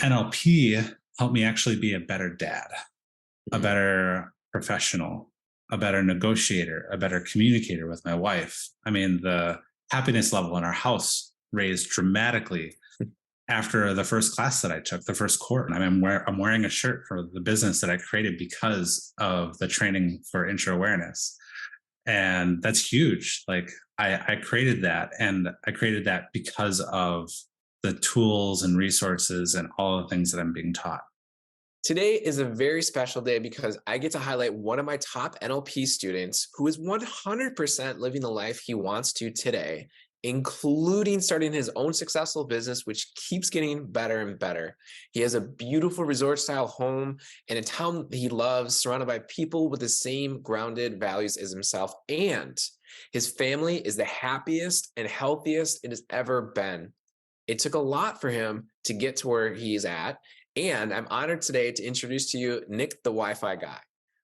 NLP helped me actually be a better dad, a Mm. better professional, a better negotiator, a better communicator with my wife. I mean, the happiness level in our house raised dramatically after the first class that I took, the first course. I mean, I'm wearing a shirt for the business that I created because of the training for intro awareness. And that's huge. Like I created that, and I created that because of the tools and resources and all the things that I'm being taught. Today is a very special day because I get to highlight one of my top NLP students who is 100% living the life he wants to today, including starting his own successful business, which keeps getting better and better. He has a beautiful resort style home in a town he loves, surrounded by people with the same grounded values as himself. And his family is the happiest and healthiest it has ever been. It took a lot for him to get to where he's at. And I'm honored today to introduce to you Nick, the Wi-Fi guy.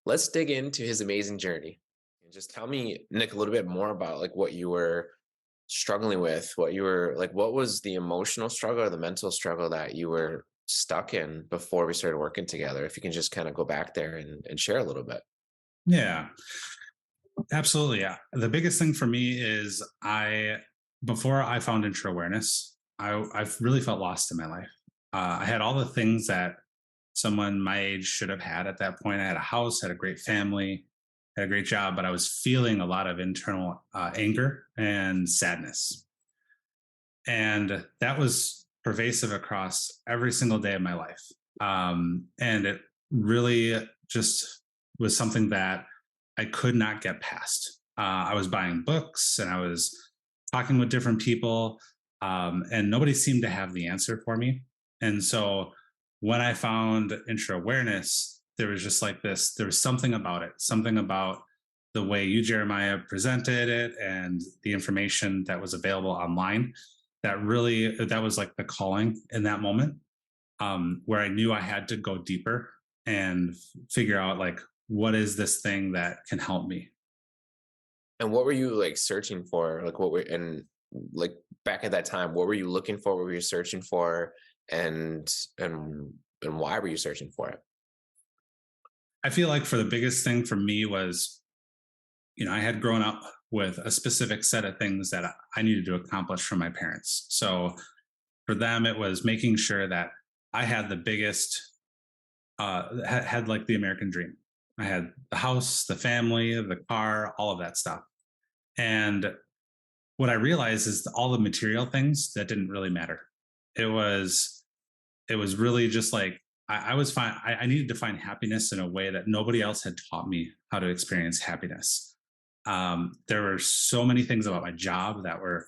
Let's dig into his amazing journey. And just tell me, Nick, a little bit more about like what you were struggling with, what you were like, what was the emotional struggle or the mental struggle that you were stuck in before we started working together? If you can just kind of go back there and share a little bit. Yeah, absolutely. Yeah. The biggest thing for me is before I found intro awareness, I've really felt lost in my life. I had all the things that someone my age should have had at that point. I had a house, had a great family, had a great job, but I was feeling a lot of internal anger and sadness. And that was pervasive across every single day of my life. And it really just was something that I could not get past. I was buying books and I was talking with different people, and nobody seemed to have the answer for me. And so when I found intro awareness, there was just like this, there was something about it, something about the way you, Jeremiah, presented it and the information that was available online that was like the calling in that moment, where I knew I had to go deeper and figure out like what is this thing that can help me. And what were you like searching for? Like what were and like back at that time, what were you looking for? What were you searching for? And and and why were you searching for it? I feel like for the biggest thing for me was, I had grown up with a specific set of things that I needed to accomplish from my parents. So for them, it was making sure that I had the biggest, had like the American dream. I had the house, the family, the car, all of that stuff. And what I realized is all the material things that didn't really matter. It was, it was really just like I was fine. I needed to find happiness in a way that nobody else had taught me how to experience happiness. There were so many things about my job that were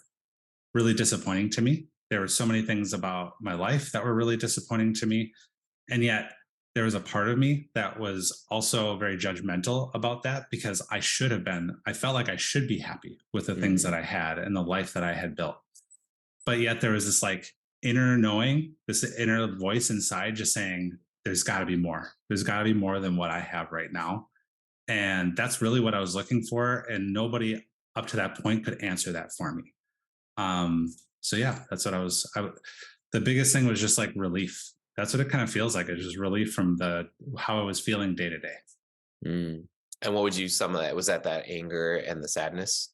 really disappointing to me. There were so many things about my life that were really disappointing to me. And yet there was a part of me that was also very judgmental about that because I felt like I should be happy with the things that Mm. I had and the life that I had built. But yet there was this like inner knowing, this inner voice inside just saying, there's got to be more. There's got to be more than what I have right now. And that's really what I was looking for. And nobody up to that point could answer that for me. So yeah, that's what the biggest thing was just like relief. That's what it kind of feels like. It's just relief from how I was feeling day to day. Mm. And what would you sum of that? Was that anger and the sadness?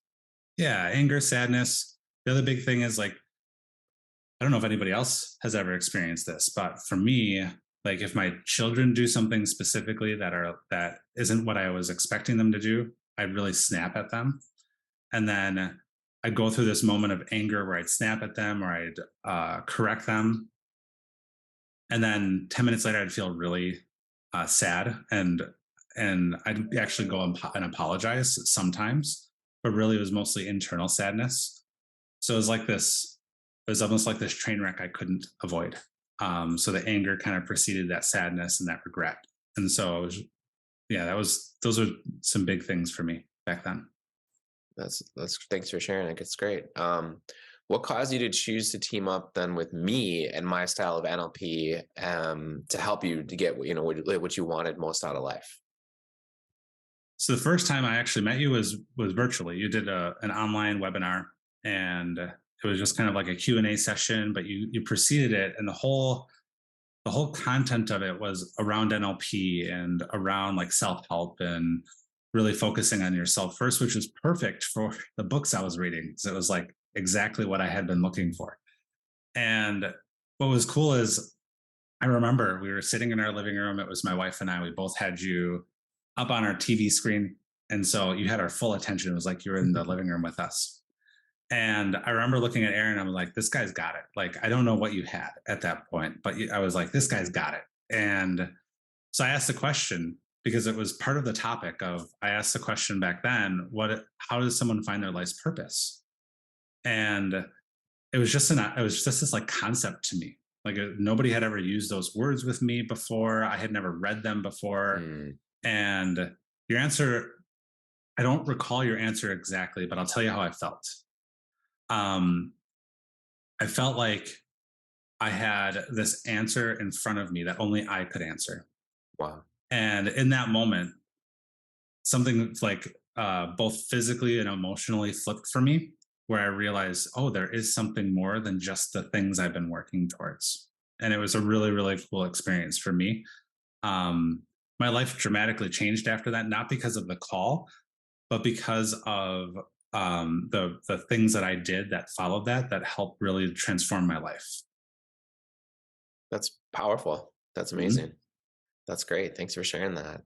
Yeah, anger, sadness. The other big thing is like, I don't know if anybody else has ever experienced this, but for me, like if my children do something specifically that isn't what I was expecting them to do, I'd really snap at them. And then I'd go through this moment of anger where I'd snap at them or I'd correct them. And then 10 minutes later, I'd feel really sad and I'd actually go and apologize sometimes, but really it was mostly internal sadness. So it was like this, it was almost like this train wreck I couldn't avoid. So the anger kind of preceded that sadness and that regret. And so it was, yeah, those are some big things for me back then. That's thanks for sharing. It's great. What caused you to choose to team up then with me and my style of NLP to help you to get what you wanted most out of life? So the first time I actually met you was virtually. You did an online webinar, and it was just kind of like a Q&A session, but you preceded it, and the whole content of it was around NLP and around like self-help and really focusing on yourself first, which was perfect for the books I was reading. So it was like exactly what I had been looking for. And what was cool is I remember we were sitting in our living room. It was my wife and I. We both had you up on our TV screen. And so you had our full attention. It was like you were in the living room with us. And I remember looking at Aaron. I was like, this guy's got it. Like, I don't know what you had at that point, but I was like, this guy's got it. And so I asked the question because it was part of the topic of, I asked the question back then, how does someone find their life's purpose? And it was just this like concept to me. Like nobody had ever used those words with me before. I had never read them before. Mm, And your answer, I don't recall your answer exactly, but I'll tell you how I felt. Um, I felt like I had this answer in front of me that only I could answer. wow. And in that moment, something like both physically and emotionally flipped for me, where I realized, oh, there is something more than just the things I've been working towards. And it was a really, really cool experience for me. Um, my life dramatically changed after that, not because of the call, but because of the things that I did that followed that helped really transform my life. That's powerful. That's Mhm. amazing. That's great. Thanks for sharing that.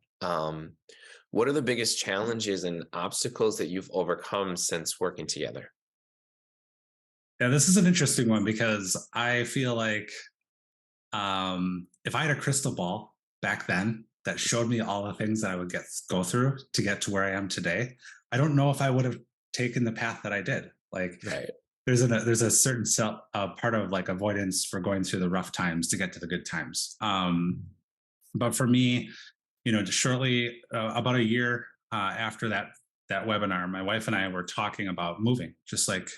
What are the biggest challenges and obstacles that you've overcome since working together? Yeah, this is an interesting one because I feel like if I had a crystal ball back then that showed me all the things that I would go through to get to where I am today, I don't know if I would have taken the path that I did. Like Right. there's a certain part of like avoidance for going through the rough times to get to the good times. But for me, just shortly about a year after that webinar, my wife and I were talking about moving, just like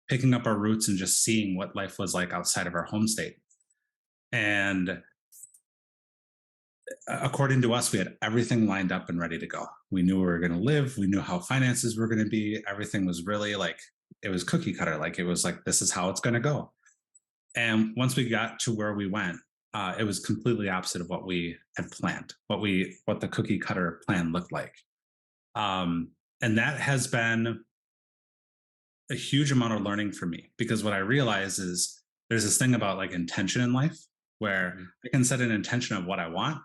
picking up our roots and just seeing what life was like outside of our home state. And according to us, we had everything lined up and ready to go. We knew where we were going to live. We knew how finances were going to be. Everything was really like, it was cookie cutter. Like it was like, this is how it's going to go. And once we got to where we went, it was completely opposite of what we had planned, what the cookie cutter plan looked like. And that has been a huge amount of learning for me because what I realize is there's this thing about like intention in life where Mhm. I can set an intention of what I want,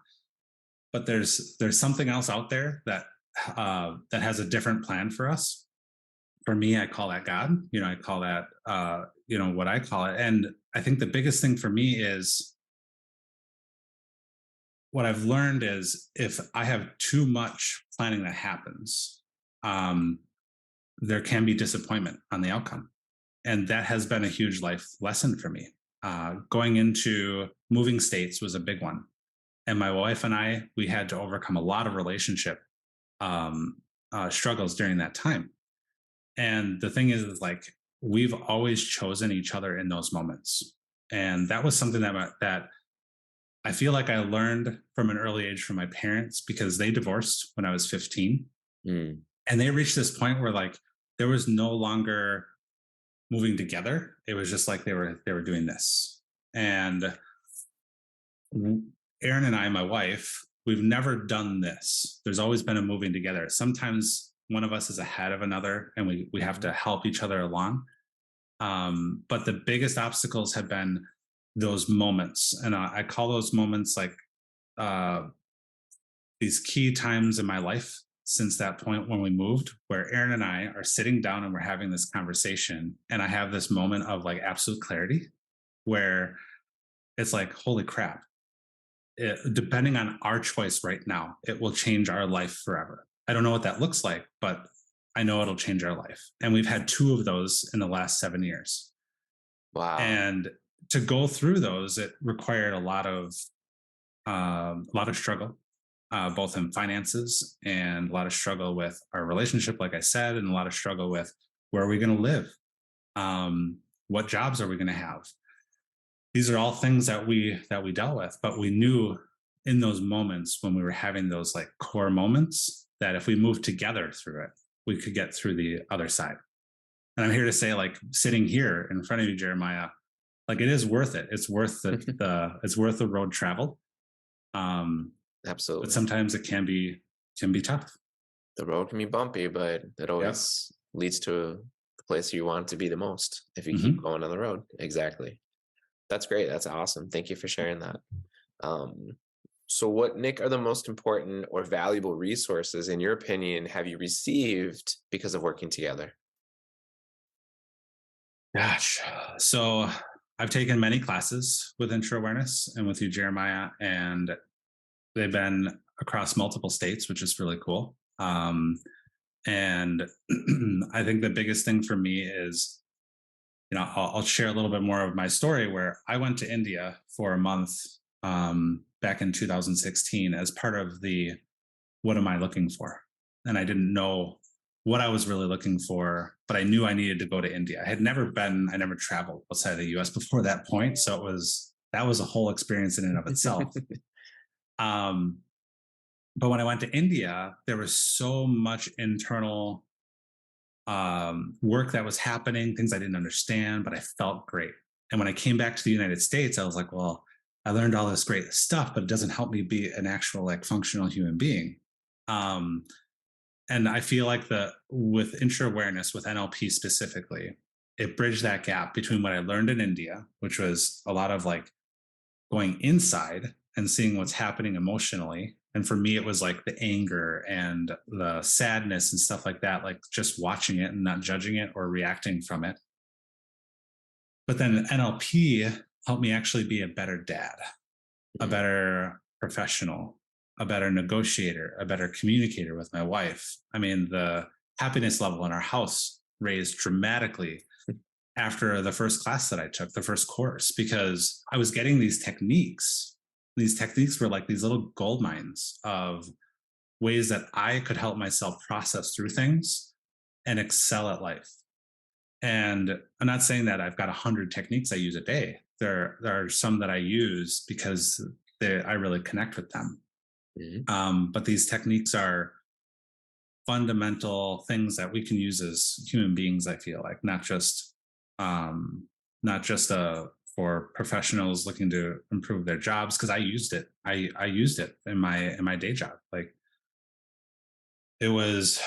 but there's something else out there that has a different plan for us. For me, I call that God. I call that what I call it. And I think the biggest thing for me is what I've learned is if I have too much planning that happens, um, there can be disappointment on the outcome. And that has been a huge life lesson for me. Going into moving states was a big one. And my wife and I, we had to overcome a lot of relationship um, struggles during that time. And the thing is like, we've always chosen each other in those moments. And that was something that I feel like I learned from an early age from my parents because they divorced when I was 15. Mm, And they reached this point where like there was no longer moving together. It was just like they were doing this. And Erin and I, my wife, we've never done this. There's always been a moving together. Sometimes one of us is ahead of another and we have mhm. to help each other along. But the biggest obstacles have been those moments. And I call those moments like uh, these key times in my life since that point when we moved, where Erin and I are sitting down and we're having this conversation. And I have this moment of like absolute clarity where it's like, holy crap, depending on our choice right now, it will change our life forever. I don't know what that looks like, but I know it'll change our life. And we've had two of those in the last 7 years. Wow. And to go through those, it required a lot of struggle, both in finances and a lot of struggle with our relationship, like I said, and a lot of struggle with where are we going to live? What jobs are we going to have? These are all things that we dealt with, but we knew in those moments when we were having those like core moments that if we moved together through it, we could get through the other side. And I'm here to say, like sitting here in front of you, Jeremiah, Like it is worth it. It's worth it's worth the road travel. Um, but Absolutely. sometimes it can be tough. The road can be bumpy, but it Yep. always leads to the place you want to be the most if you keep Hmm. going on the road. Exactly. That's great. That's awesome. Thank you for sharing that. Um, so, what, Nick, are the most important or valuable resources, in your opinion, have you received because of working together? Gosh. So I've taken many classes with intro awareness and with you, Jeremiah, and they've been across multiple states, which is really cool. And I think the biggest thing for me is, I'll share a little bit more of my story where I went to India for a month back in 2016 as part of the what am I looking for? And I didn't know what I was really looking for, but I knew I needed to go to India. I never traveled outside of the US before that point. So that was a whole experience in and of itself. Um, but when I went to India, there was so much internal work that was happening, things I didn't understand, but I felt great. And when I came back to the United States, I was like, well, I learned all this great stuff, but it doesn't help me be an actual like functional human being. Um, and I feel like the with intro awareness, with NLP specifically, it bridged that gap between what I learned in India, which was a lot of like going inside and seeing what's happening emotionally. And for me, it was like the anger and the sadness and stuff like that, like just watching it and not judging it or reacting from it. But then NLP helped me actually be a better dad, a Mhm. better professional, a better negotiator, a better communicator with my wife. I mean, the happiness level in our house raised dramatically after the first class that I took, the first course, because I was getting these techniques. These techniques were like these little gold mines of ways that I could help myself process through things and excel at life. And I'm not saying that I've got 100 techniques I use a day. There are some that I use because I really connect with them. Mhm. But these techniques are fundamental things that we can use as human beings. I feel like um, not just for professionals looking to improve their jobs, because I used it. I used it in my day job. Like it was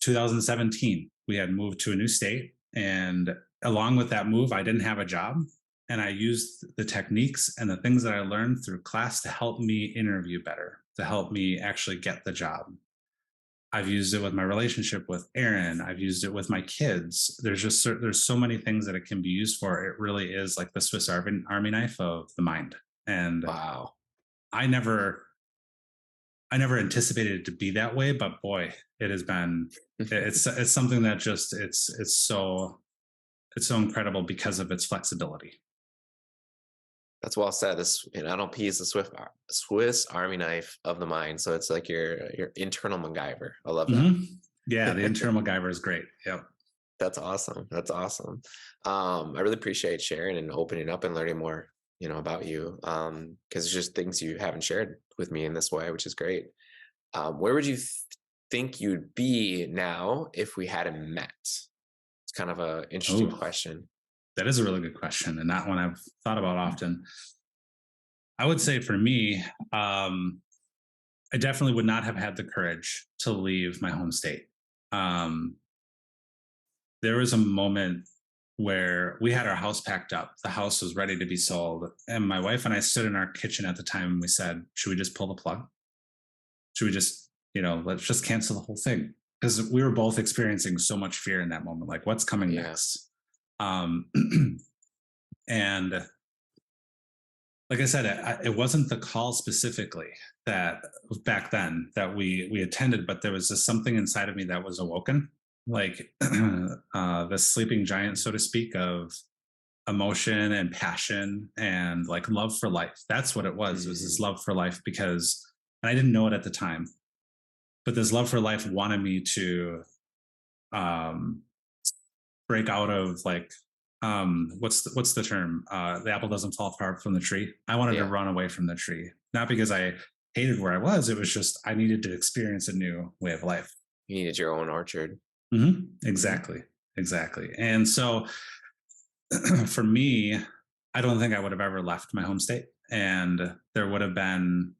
2017. We had moved to a new state, and along with that move, I didn't have a job. And I used the techniques and the things that I learned through class to help me interview better, to help me actually get the job. I've used it with my relationship with Aaron. I've used it with my kids. There's so many things that it can be used for. It really is like the Swiss Army knife of the mind. And Wow. I never I never anticipated it to be that way, but boy, it has been. It's something that just it's so incredible because of its flexibility. That's well said. This, and NLP is the Swiss Army knife of the mind. So it's like your internal MacGyver. I love that. Hmm. Yeah, the internal MacGyver is great. Yep. That's awesome. That's awesome. I really appreciate sharing and opening up and learning more, about you. Because it's just things you haven't shared with me in this way, which is great. Where would you think you'd be now if we hadn't met? It's kind of a interesting Oh, question. that is a really good question, and that one I've thought about often. I would say for me, I definitely would not have had the courage to leave my home state. Um, there was a moment where we had our house packed up. The house was ready to be sold. And my wife and I stood in our kitchen at the time and we said, should we just pull the plug? Should we just, let's just cancel the whole thing? Because we were both experiencing so much fear in that moment. Like, what's coming Yeah. next? Um, and like I said, it wasn't the call specifically that back then that we attended, but there was just something inside of me that was awoken, like the sleeping giant, so to speak, of emotion and passion and like love for life. That's what it was. It was this Mhm. love for life because, and I didn't know it at the time, but this love for life wanted me to um, break out of like what's the term, the apple doesn't fall far from the tree. I wanted to Yeah. run away from the tree, not because I hated where I was. It was just I needed to experience a new way of life. You needed your own orchard. Mhm. Exactly. And so for me, I don't think I would have ever left my home state, and there would have been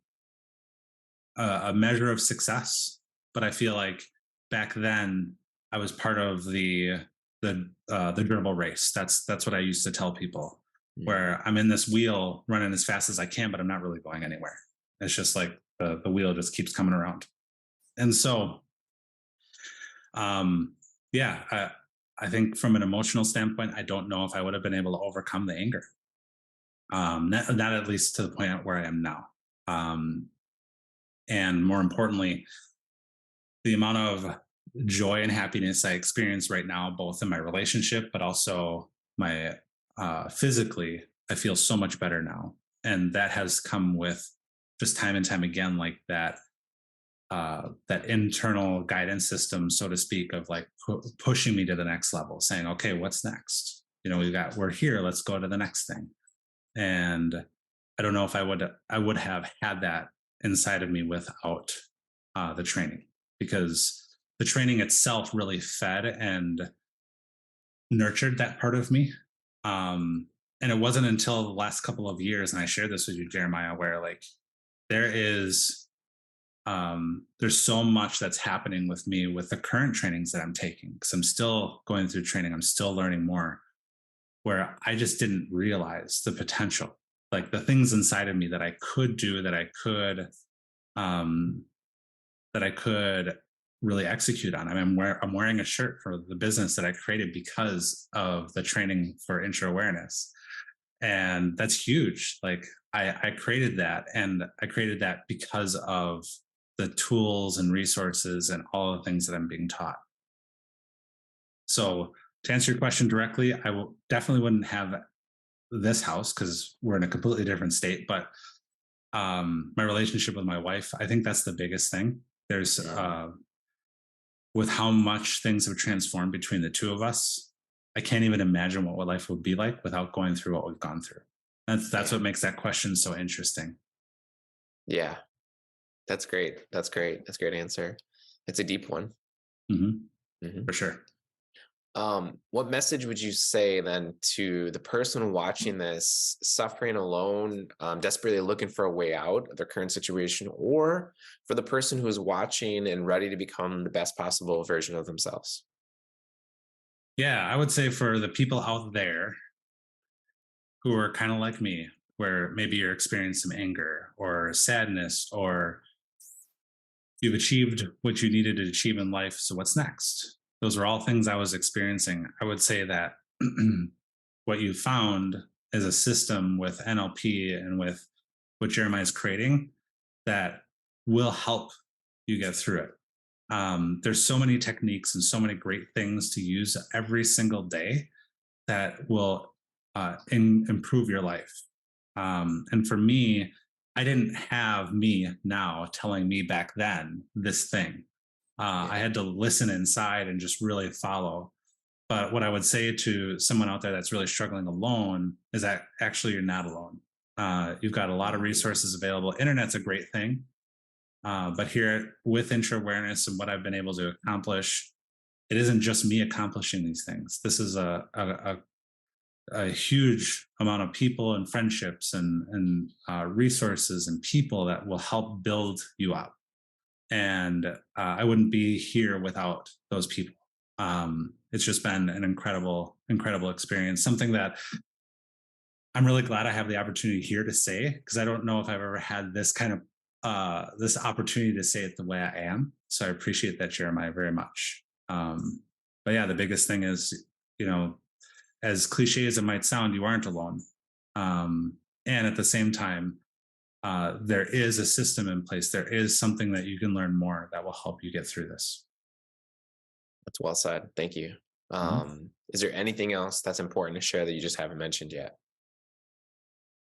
a measure of success. But I feel like back then I was part of the dribble race. That's what I used to tell people, Mm, where I'm in this wheel running as fast as I can, but I'm not really going anywhere. It's just like the wheel just keeps coming around. And so, um, yeah, I think from an emotional standpoint, I don't know if I would have been able to overcome the anger. Not at least to the point where I am now. Um, and more importantly, the amount of joy and happiness I experience right now, both in my relationship, but also my physically, I feel so much better now. And that has come with just time and time again, like that internal guidance system, so to speak, of like pushing me to the next level, saying, okay, what's next? We're here, let's go to the next thing. And I don't know if I would have had that inside of me without the training, because the training itself really fed and nurtured that part of me. And it wasn't until the last couple of years, and I shared this with you, Jeremiah, where like there is there's so much that's happening with me with the current trainings that I'm taking, because I'm still going through training, I'm still learning more, where I just didn't realize the potential, like the things inside of me that I could do, um, that I could really execute on. I mean, I'm wearing a shirt for the business that I created because of the training for intro awareness. And that's huge. Like I created that, and I created that because of the tools and resources and all the things that I'm being taught. So to answer your question directly, I will definitely wouldn't have this house because we're in a completely different state. But my relationship with my wife, I think that's the biggest thing. There's mm, with how much things have transformed between the two of us, I can't even imagine what life would be like without going through what we've gone through. That's yeah. what makes that question so interesting. Yeah. That's great. That's great. That's a great answer. It's a deep one. Hmm. Mhm. For sure. What message would you say then to the person watching this, suffering alone, desperately looking for a way out of their current situation, or for the person who is watching and ready to become the best possible version of themselves? Yeah, I would say for the people out there who are kind of like me, where maybe you're experiencing some anger or sadness, or you've achieved what you needed to achieve in life. So what's next? Those are all things I was experiencing. I would say that what you found is a system with NLP and with what Jeremiah is creating that will help you get through it. There's so many techniques and so many great things to use every single day that will improve your life. And for me, I didn't have me now telling me back then this thing. I Yeah. had to listen inside and just really follow. But what I would say to someone out there that's really struggling alone is that actually you're not alone. You've got a lot of Mhm. resources available. Internet's a great thing, but here with intro awareness and what I've been able to accomplish, it isn't just me accomplishing these things. This is a huge amount of people and friendships and resources and people that will help build you up. And I wouldn't be here without those people. It's just been an incredible experience. Something that I'm really glad I have the opportunity here to say, because I don't know if I've ever had this kind of this opportunity to say it the way I am. So I appreciate that, Jeremiah, very much. But yeah, the biggest thing is, you know, as cliche as it might sound, you aren't alone. And at the same time, there is a system in place. There is something that you can learn more that will help you get through this. That's well said. Thank you. Mhm. Is there anything else that's important to share that you just haven't mentioned yet?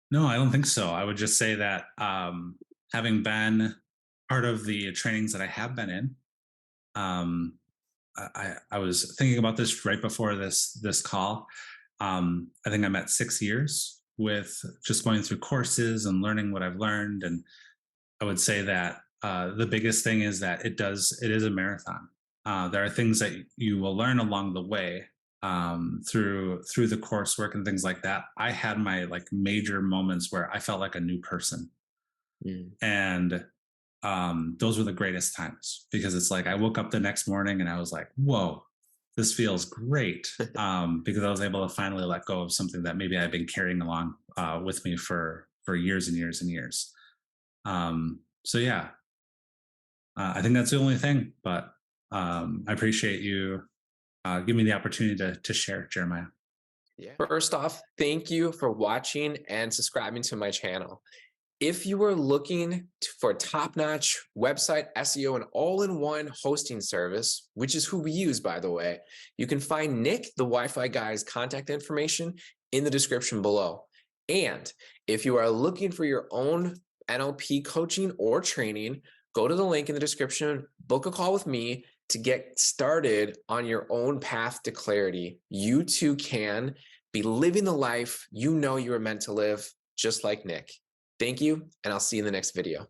No, I don't think so. I would just say that having been part of the trainings that I have been in, um, I was thinking about this right before this call. I think I'm at 6 years with just going through courses and learning what I've learned, and I would say that the biggest thing is that it is a marathon. There are things that you will learn along the way, through the coursework and things like that, I had my like major moments where I felt like a new person. Mm. And those were the greatest times because it's like I woke up the next morning and I was like, whoa, this feels great. Because I was able to finally let go of something that maybe I've been carrying along with me for years and years and years. So yeah, I think that's the only thing. But I appreciate you giving me the opportunity to share, Jeremiah. Yeah. First off, thank you for watching and subscribing to my channel. If you are looking for top-notch website SEO and all-in-one hosting service, which is who we use, by the way, you can find Nick, the Wi-Fi guy's contact information in the description below. And if you are looking for your own NLP coaching or training, go to the link in the description, book a call with me to get started on your own path to clarity. You too can be living the life you know you were meant to live, just like Nick. Thank you, and I'll see you in the next video.